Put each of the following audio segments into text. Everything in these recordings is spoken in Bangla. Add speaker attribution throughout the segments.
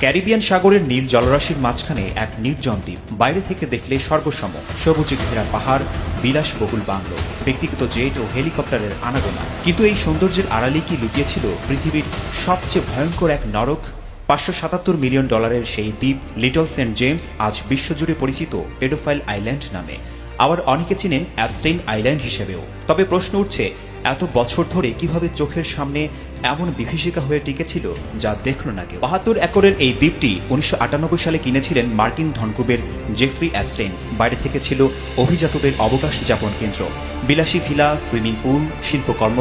Speaker 1: ক্যারিবিয়ান সাগরের নীল জলরাশির মাঝখানে এক নির্জন দ্বীপ। বাইরে থেকে দেখলে সর্বসম সবুজে ঘেরা পাহাড়, বিলাসবহুল বাংলো, ব্যক্তিগত জেট ও হেলিকপ্টারের আনাগোনা। কিন্তু এই সৌন্দর্যের আড়ালে কি লুকিয়েছিল পৃথিবীর সবচেয়ে ভয়ঙ্কর এক নরক? $577 মিলিয়ন সেই দ্বীপ লিটল সেন্ট জেমস আজ বিশ্বজুড়ে পরিচিত পেডোফাইল আইল্যান্ড নামে। আবার অনেকে চিনেন অ্যাবস্টেইন আইল্যান্ড হিসেবেও। তবে প্রশ্ন উঠছে, এত বছর ধরে কিভাবে চোখের সামনে এমন বিভীষিকা হয়ে টিকেছিল যা দেখল না কেউ। 72 একরের এই দ্বীপটি 1998 সালে কিনেছিলেন মার্কিন ধনকুবের জেফ্রি অ্যাবস্টেইন। বাইরে থেকে ছিল অভিজাতদের অবকাশ যাপন কেন্দ্র, বিলাসী ভিলা, সুইমিং পুল, শিল্পকর্ম,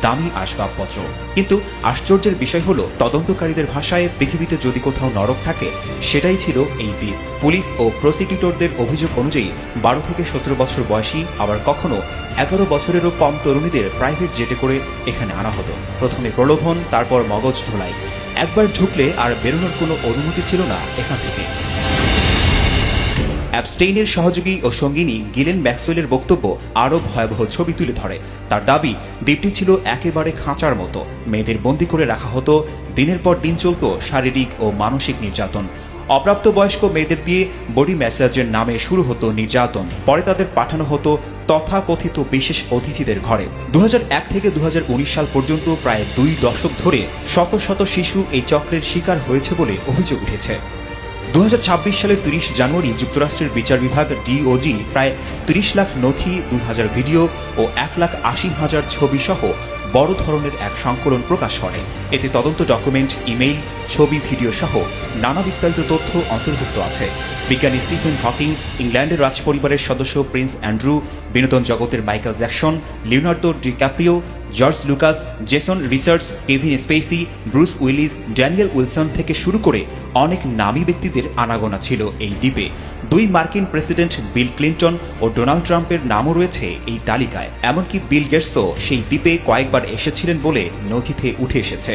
Speaker 1: দামি আসবাবপত্র। কিন্তু আশ্চর্যের বিষয় হলো, তদন্তকারীদের ভাষায় পৃথিবীতে যদি কোথাও নরক থাকে সেটাই ছিল এই দ্বীপ। পুলিশ ও প্রসিকিউটরদের অভিযোগ অনুযায়ী 12 থেকে 17 বছর বয়সী, আবার কখনো 11 বছরেরও কম তরুণীদের প্রাইভেট জেটে করে এখানে আনা হতো। প্রথমে প্রলোভন, তারপর মগজ ধোলাই। একবার ঢুকলে আর বেরোনোর কোনো অনুমতি ছিল না এখান থেকে। অ্যাবস্টেইনের সহযোগী ও সঙ্গিনী গিলেন ম্যাক্সওয়েলের বক্তব্য আরও ভয়াবহ ছবি তুলে ধরে। তার দাবি, দ্বীপটি ছিল একেবারে খাঁচার মতো। মেয়েদের বন্দী করে রাখা হতো, দিনের পর দিন চলত শারীরিক ও মানসিক নির্যাতন। অপ্রাপ্তবয়স্ক মেয়েদের দিয়ে বডি ম্যাসাজের নামে শুরু হতো নির্যাতন। পরে তাদের পাঠানো হতো তথাকথিত বিশেষ অতিথিদের ঘরে। 2001 থেকে 2019 সাল পর্যন্ত প্রায় 2 দশক ধরে শত শত শিশু এই চক্রের শিকার হয়েছে বলে অভিযোগ উঠেছে। 2026 সালের 30 জানুয়ারি যুক্তরাষ্ট্রের বিচার বিভাগ ডিওজি প্রায় 30 লাখ নথি, 2000 ভিডিও ও 1,80,000 ছবি সহ বড় ধরনের এক সংকলন প্রকাশ করে। এতে তদন্ত ডকুমেন্ট, ইমেইল, ছবি, ভিডিও সহ নানা বিস্তারিত তথ্য অন্তর্ভুক্ত আছে। বিজ্ঞানী স্টিফেন হকিং, ইংল্যান্ডের রাজপরিবারের সদস্য প্রিন্স অ্যান্ড্রু, বিনোদন জগতের Michael Jackson, Leonardo DiCaprio, George Lucas, Jason Richards, Kevin Spacey, Bruce Willis, Daniel Wilson থেকে শুরু করে অনেক নামী ব্যক্তিদের আনাগোনা ছিল এই দ্বীপে। 2 মার্কিন প্রেসিডেন্ট বিল ক্লিন্টন ও ডোনাল্ড ট্রাম্পের নামও রয়েছে এই তালিকায়। এমনকি বিল গেটসও সেই দ্বীপে কয়েকবার এসেছিলেন বলে নথিতে উঠে এসেছে।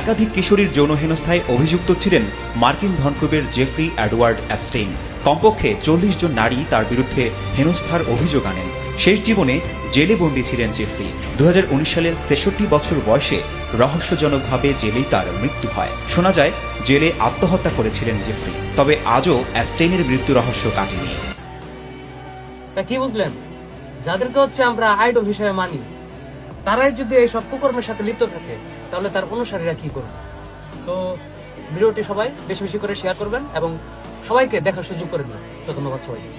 Speaker 1: একাধিক কিশোরীর যৌন হেনস্থায় অভিযুক্ত ছিলেন মার্কিন ধনকুবের জেফ্রি এডওয়ার্ড অ্যাবস্টেইন। কমপক্ষে 40 জন নারী তার বিরুদ্ধে হেনস্থার অভিযোগ আনেন। শেষ জীবনে জেলে বন্দী ছিলেন জেফ্রি। 2019 সালে 63 বছর বয়সে রহস্যজনকভাবে জেলেই তার মৃত্যু হয়। শোনা যায় জেলে আত্মহত্যা করেছিলেন জেফ্রি। তবে আজও অ্যাবস্টেইনের মৃত্যু রহস্য কাটেনি।
Speaker 2: কি বুঝলেন? যাদেরকে আমরা আইডল হিসেবে মানি, তারাই যদি এই সব কুকর্মের সাথে লিপ্ত থাকে, তাহলে তার অনুসারীরা কি করবে? তো ভিডিওটি সবাই বেশি বেশি করে শেয়ার করবেন এবং সবাইকে দেখার সুযোগ করে দিন। তো ধন্যবাদ সবাইকে।